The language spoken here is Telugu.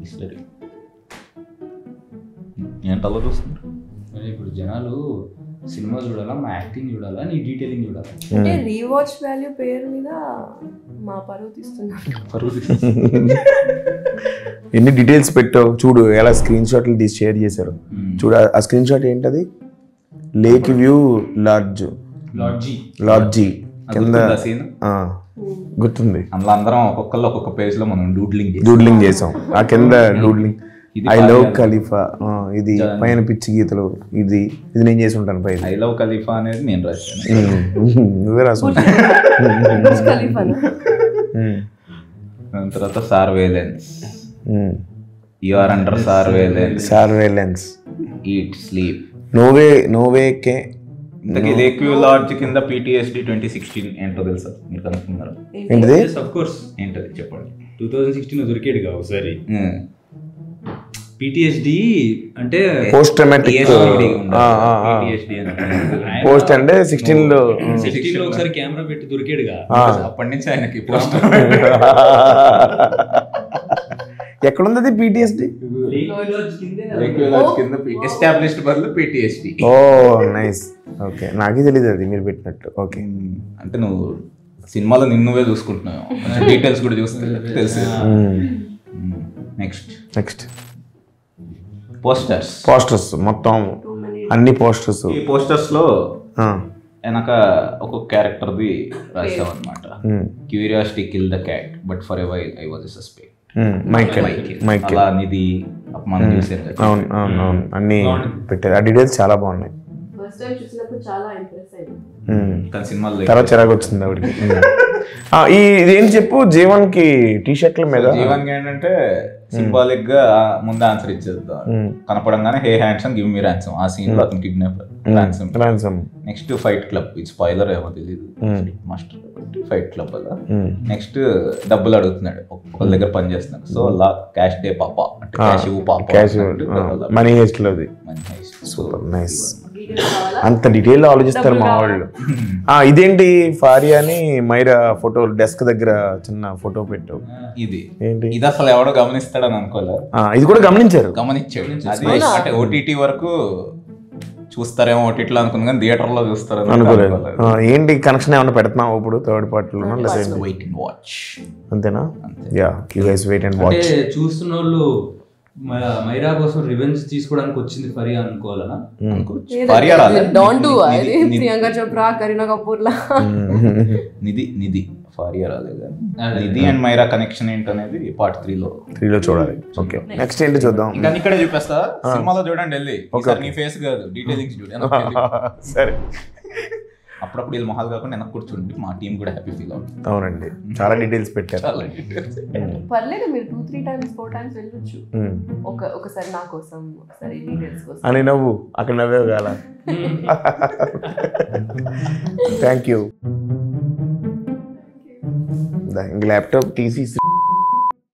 బిస్లరీ ఏంటలా చూస్తున్నారు? ఇప్పుడు జనాలు సినిమా చూడాలా, మా యాక్టింగ్ చూడాలా, నీ డీటెయిలింగ్ చూడాలా? అంటే రీవాచ్ వాల్యూ పేరు మీద మా పరువు తీస్తున్నారు. ఎన్ని డీటెయిల్స్ పెట్టావు చూడు, ఎలా స్క్రీన్ షాట్లు తీసి షేర్ చేశారు చూడు. ఆ స్క్రీన్ షాట్ ఏంటది? లేక్ వ్యూ లాడ్జీ కింద గుర్తుంది. అందులో అందరం ఒక్కొక్కళ్ళు ఒక్కొక్క పేజ్ లో మనం డూడ్లింగ్ చేసాం. ఆ కింద డూడ్లింగ్ ఐ లవ్ ఖలీఫా, ఇది పైన పిచ్చి గీతలు, ఇది నేను చేసి ఉంటాను పైన. ఐ లవ్ ఖలీఫా అనేది నేను రాశాను, నువ్వే రాసు. దాని తర్వాత surveillance, you are under surveillance, eat sleep, no way కే. లేక్ వ్యూ లాడ్జ్ కింద PTSD 2016 ఏంటో తెలుసా? మీరు కనుక్కున్నారు? ఏంటిది? Of course. ఏంటది చెప్పండి. 2016 దొరికేడు కావు ఒకసారి. PTSD అంటే పోస్ట్ ట్రామాటిక్ పోస్ట్ అంటే 16లో ఒకసారి కెమెరా పెట్టి దొరికాడుగా, అప్పటి నుంచి ఆయనకి పోస్ట్. ఎక్కడుంది PTSD? ఎస్టాబ్లిష్డ్ బదులు PTSD. ఓ నైస్. ఓకే, నాకే తెలియదు అది మీరు పెట్టినట్టు. ఓకే, అంటే నువ్వు సినిమాలో నిన్నువే చూసుకుంటున్నావు, డీటెయిల్స్ కూడా చూస్తే తెలుసు. నెక్స్ట్ పోస్టర్స్ మొత్తం అన్ని పోస్టర్స్. ఈ పోస్టర్స్ లో వెనక ఒక్కొక్క క్యారెక్టర్ది రాసావు అనమాట. Curiosity kill the cat but forever I was suspect. Michael Nidhi మనం చూసారు కదా. అవును అన్ని పెట్టారు. ఆ డీటెయిల్స్ చాలా బాగున్నాయి. తర్వాత చిరాకు వచ్చింది ఆవిడకి. ఇదేం చెప్పు, జీవన్ కి టీ-షర్ట్ల మీద. జీవన్ కి ఏంటంటే సింబాలిక్ గా ముందు ఆన్సర్ ఇచ్చేద్దాం. కనపడంగానే hey handsome give me ransom. ఆ సీన్ లో అతను kidnapper ransom. Next fight club, ఇది స్పాయిలర్ ఏమో తెలియదు, మాస్టర్ ఫైట్ క్లబ్ అలా. నెక్స్ట్ డబ్బులు అడుగుతున్నాడు, ఒకళ్ళ దగ్గర పని చేస్తున్నాడు. సో అలా క్యాష్ డే పాప అంటే క్యాష్ పాప, మనీ హెస్ట్ లోది. Super nice. అంత డీటెయిల్ ఆలోచిస్తారు మా వాళ్ళు. ఇదేంటి ఫారియా అని మైరా ఫోటో డెస్క్ దగ్గర చిన్న ఫోటో పెట్టావు. ఇది ఏంటి? ఇది అసలు ఎవడో గమనిస్తాడని అనుకోలేదు. ఇది కూడా గమనించాడు. అది అంటే OTT వరకు చూస్తారేమో OTTలో అనుకున్నా, కానీ థియేటర్ లో చూస్తారు అనుకోలేదు. ఏంటి కనెక్షన్ ఏమన్నా పెడుతున్నావు ఇప్పుడు థర్డ్ పార్టీలో? వెయిట్ అండ్ వాచ్ అంతేనా? Yeah, you guys wait and watch. చూస్తున్న వాళ్ళు మైరా కోసం రివెంజ్ తీసుకోవడానికి వచ్చింది ఫరియా అనుకోవాలనా? ప్రియాంక చోప్రా, కరీనా కపూర్ లా. నిధి ఫారియా రాలేదు. నిధి అండ్ మైరా కనెక్షన్ ఏంటనేది పార్ట్ 3లో చూడాలి. ఓకే, నెక్స్ట్ ఏంటి చూద్దాం. ఇంకా ఇక్కడే చూపిస్తా, సినిమాలో చూడండి వెళ్ళి. నీ ఫేస్ కాదు, డీటెయిలింగ్స్ చూడండి. సరే, అప్పుడప్పుడు వీళ్ళు మొహాలు కాకుండా వెనక్కి కూర్చోండి, మా టీం కూడా హ్యాపీ ఫీల్ అవుతుంది. అవునండి, చాలా డీటెయిల్స్ పెట్టారు. పర్లేదు, మీరు 2-3 times 4 times వెళ్ళొచ్చు. ఒకసారి నా కోసం, ఒకసారి డీటెయిల్స్ కోసం అని నవ్వు. అక్కడ నవ్వేవు కాల. Thank you. ల్యాప్టాప్ తీసి